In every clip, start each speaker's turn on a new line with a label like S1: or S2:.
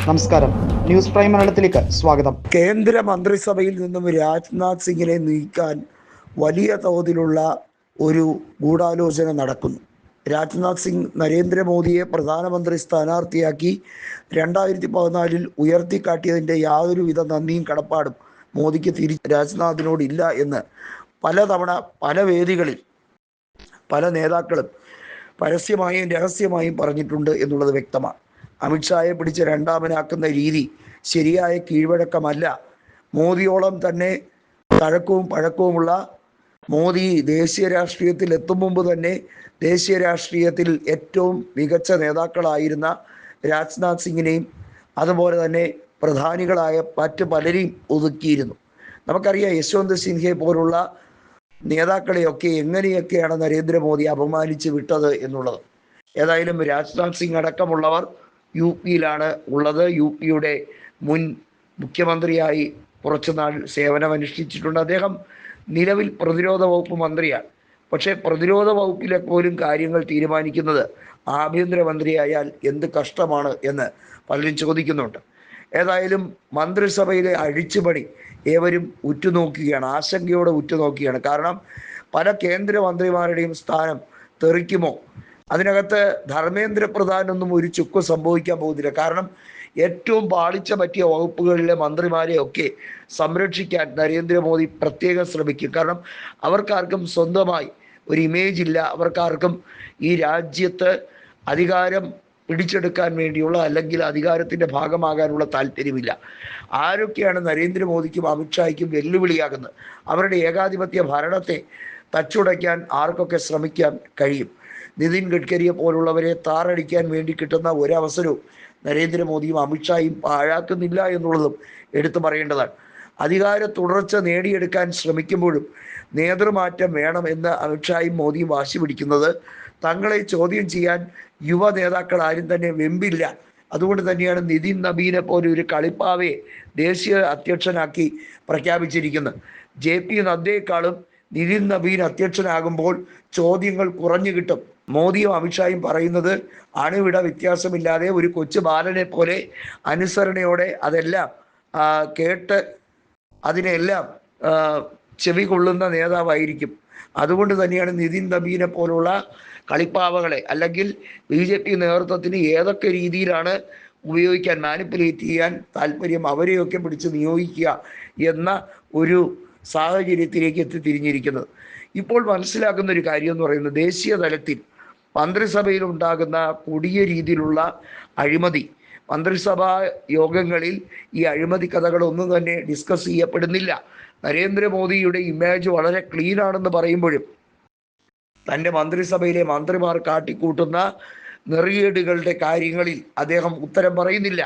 S1: നമസ്കാരം, news prime മലയാളത്തിലേക്ക് സ്വാഗതം.
S2: കേന്ദ്ര മന്ത്രിസഭയിൽ നിന്നും രാജ്നാഥ് സിംഗിനെ നീക്കാൻ വലിയ തോതിലുള്ള ഒരു ഗൂഢാലോചന നടക്കുന്നു. രാജ്നാഥ് സിംഗ് നരേന്ദ്രമോദിയെ പ്രധാനമന്ത്രി സ്ഥാനാർത്ഥിയാക്കി 2014 ഉയർത്തിക്കാട്ടിയതിൻ്റെ യാതൊരുവിധ നന്ദിയും കടപ്പാടും മോദിക്ക് രാജ്നാഥിനോടില്ല എന്ന് പലതവണ പല വേദികളിൽ പല നേതാക്കളും പരസ്യമായും രഹസ്യമായും പറഞ്ഞിട്ടുണ്ട് എന്നുള്ളത് വ്യക്തമാണ്. അമിത്ഷായെ പിടിച്ച് രണ്ടാമനാക്കുന്ന രീതി ശരിയായ കീഴ്വഴക്കമല്ല. മോദിയോളം തന്നെ തഴക്കവും പഴക്കവുമുള്ള മോദി ദേശീയ രാഷ്ട്രീയത്തിൽ എത്തും മുമ്പ് തന്നെ ദേശീയ രാഷ്ട്രീയത്തിൽ ഏറ്റവും മികച്ച നേതാക്കളായിരുന്ന രാജ്നാഥ് സിംഗിനെയും അതുപോലെ തന്നെ പ്രധാനികളായ മറ്റ് പലരെയും ഒതുക്കിയിരുന്നു. നമുക്കറിയാം യശ്വന്ത് സിൻഹയെ പോലുള്ള നേതാക്കളെയൊക്കെ എങ്ങനെയൊക്കെയാണ് നരേന്ദ്രമോദി അപമാനിച്ച് വിട്ടത് എന്നുള്ളത്. ഏതായാലും രാജ്നാഥ് സിംഗ് അടക്കമുള്ളവർ യു പിയിലാണ് ഉള്ളത്. യു പിയുടെ മുൻ മുഖ്യമന്ത്രിയായി കുറച്ചുനാൾ സേവനമനുഷ്ഠിച്ചിട്ടുണ്ട്. അദ്ദേഹം നിലവിൽ പ്രതിരോധ വകുപ്പ് മന്ത്രിയാണ്. പക്ഷേ പ്രതിരോധ വകുപ്പിലെ പോലും കാര്യങ്ങൾ തീരുമാനിക്കുന്നത് ആഭ്യന്തരമന്ത്രിയായാൽ എന്ത് കഷ്ടമാണ് എന്ന് പലരും ചോദിക്കുന്നുണ്ട്. ഏതായാലും മന്ത്രിസഭയിലെ അഴിച്ചുപണി ഏവരും ഉറ്റുനോക്കുകയാണ്, ആശങ്കയോടെ ഉറ്റുനോക്കുകയാണ്. കാരണം പല കേന്ദ്രമന്ത്രിമാരുടെയും സ്ഥാനം തെറിക്കുമോ? അതിനകത്ത് ധർമ്മേന്ദ്ര പ്രധാനൊന്നും ഒരു ചുക്ക് സംഭവിക്കാൻ പോകുന്നില്ല. കാരണം ഏറ്റവും പാളിച്ച പറ്റിയ വകുപ്പുകളിലെ മന്ത്രിമാരെയൊക്കെ സംരക്ഷിക്കാൻ നരേന്ദ്രമോദി പ്രത്യേകം ശ്രമിക്കും. കാരണം അവർക്കാർക്കും സ്വന്തമായി ഒരു ഇമേജ് ഇല്ല. അവർക്കാർക്കും ഈ രാജ്യത്ത് അധികാരം പിടിച്ചെടുക്കാൻ വേണ്ടിയുള്ള അല്ലെങ്കിൽ അധികാരത്തിൻ്റെ ഭാഗമാകാനുള്ള താല്പര്യമില്ല. ആരൊക്കെയാണ് നരേന്ദ്രമോദിക്കും അമിത്ഷായ്ക്കും വെല്ലുവിളിയാകുന്നത്? അവരുടെ ഏകാധിപത്യ ഭരണത്തെ തച്ചുടയ്ക്കാൻ ആർക്കൊക്കെ ശ്രമിക്കാൻ കഴിയും? നിതിൻ ഗഡ്കരിയെ പോലുള്ളവരെ താറടിക്കാൻ വേണ്ടി കിട്ടുന്ന ഒരവസരവും നരേന്ദ്രമോദിയും അമിത്ഷായും പാഴാക്കുന്നില്ല എന്നുള്ളതും എടുത്തു പറയേണ്ടതാണ്. അധികാര തുടർച്ച നേടിയെടുക്കാൻ ശ്രമിക്കുമ്പോഴും നേതൃമാറ്റം വേണമെന്ന് അമിത്ഷായും മോദിയും വാശി പിടിക്കുന്നത് തങ്ങളെ ചോദ്യം ചെയ്യാൻ യുവ നേതാക്കൾ ആരും തന്നെ വെമ്പില്ല. അതുകൊണ്ട് തന്നെയാണ് നിതിൻ നബീനെ പോലെ ഒരു കളിപ്പാവയെ ദേശീയ അധ്യക്ഷനാക്കി പ്രഖ്യാപിച്ചിരിക്കുന്നത്. JP നദ്ദയെക്കാളും നിതിൻ നബീൻ അധ്യക്ഷനാകുമ്പോൾ ചോദ്യങ്ങൾ കുറഞ്ഞു കിട്ടും. മോദിയും അമിത്ഷായും പറയുന്നത് അണുവിട വ്യത്യാസമില്ലാതെ ഒരു കൊച്ചു ബാലനെ പോലെ അനുസരണയോടെ അതെല്ലാം കേട്ട് അതിനെല്ലാം ചെവി കൊള്ളുന്ന നേതാവായിരിക്കും. അതുകൊണ്ട് തന്നെയാണ് നിതിൻ നബീനെ പോലുള്ള കളിപ്പാവകളെ അല്ലെങ്കിൽ BJP നേതൃത്വത്തിന് ഏതൊക്കെ രീതിയിലാണ് ഉപയോഗിക്കാൻ, മാനിപ്പുലേറ്റ് ചെയ്യാൻ താല്പര്യം അവരെയൊക്കെ പിടിച്ച് നിയോഗിക്കുക എന്ന ഒരു സാഹചര്യത്തിലേക്ക് എത്തിത്തിരിഞ്ഞിരിക്കുന്നത്. ഇപ്പോൾ മനസ്സിലാക്കുന്ന ഒരു കാര്യം എന്ന് പറയുന്നത് ദേശീയ തലത്തിൽ മന്ത്രിസഭയിൽ ഉണ്ടാകുന്ന കൊടിയ രീതിയിലുള്ള അഴിമതി, മന്ത്രിസഭാ യോഗങ്ങളിൽ ഈ അഴിമതി കഥകളൊന്നും തന്നെ ഡിസ്കസ് ചെയ്യപ്പെടുന്നില്ല. നരേന്ദ്രമോദിയുടെ ഇമേജ് വളരെ ക്ലീൻ ആണെന്ന് പറയുമ്പോഴും തൻ്റെ മന്ത്രിസഭയിലെ മന്ത്രിമാർ കാട്ടിക്കൂട്ടുന്ന നെറികേടുകളുടെ കാര്യങ്ങളിൽ അദ്ദേഹം ഉത്തരം പറയുന്നില്ല.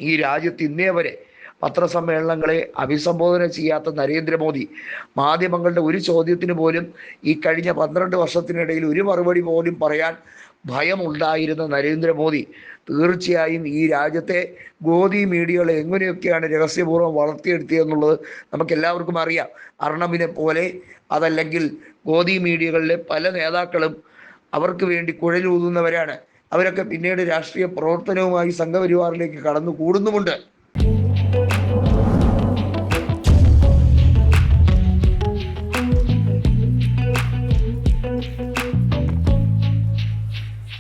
S2: ഈ രാജ്യത്ത് ഇന്നേ വരെ പത്രസമ്മേളനങ്ങളെ അഭിസംബോധന ചെയ്യാത്ത നരേന്ദ്രമോദി മാധ്യമങ്ങളുടെ ഒരു ചോദ്യത്തിന് പോലും ഈ കഴിഞ്ഞ 12 വർഷത്തിനിടയിൽ ഒരു മറുപടി പോലും പറയാൻ ഭയമുണ്ടായിരുന്ന നരേന്ദ്രമോദി തീർച്ചയായും ഈ രാജ്യത്തെ ഗോദി മീഡിയകളെ എങ്ങനെയൊക്കെയാണ് രഹസ്യപൂർവ്വം വളർത്തിയെടുത്തിയെന്നുള്ളത് നമുക്കെല്ലാവർക്കും അറിയാം. അർണബിനെ പോലെ അതല്ലെങ്കിൽ ഗോദി മീഡിയകളിലെ പല നേതാക്കളും അവർക്ക് വേണ്ടി കുഴലൂതുന്നവരാണ്. അവരൊക്കെ പിന്നീട് രാഷ്ട്രീയ പ്രവർത്തനവുമായി സംഘപരിവാറിലേക്ക് കടന്നു കൂടുന്നുമുണ്ട്.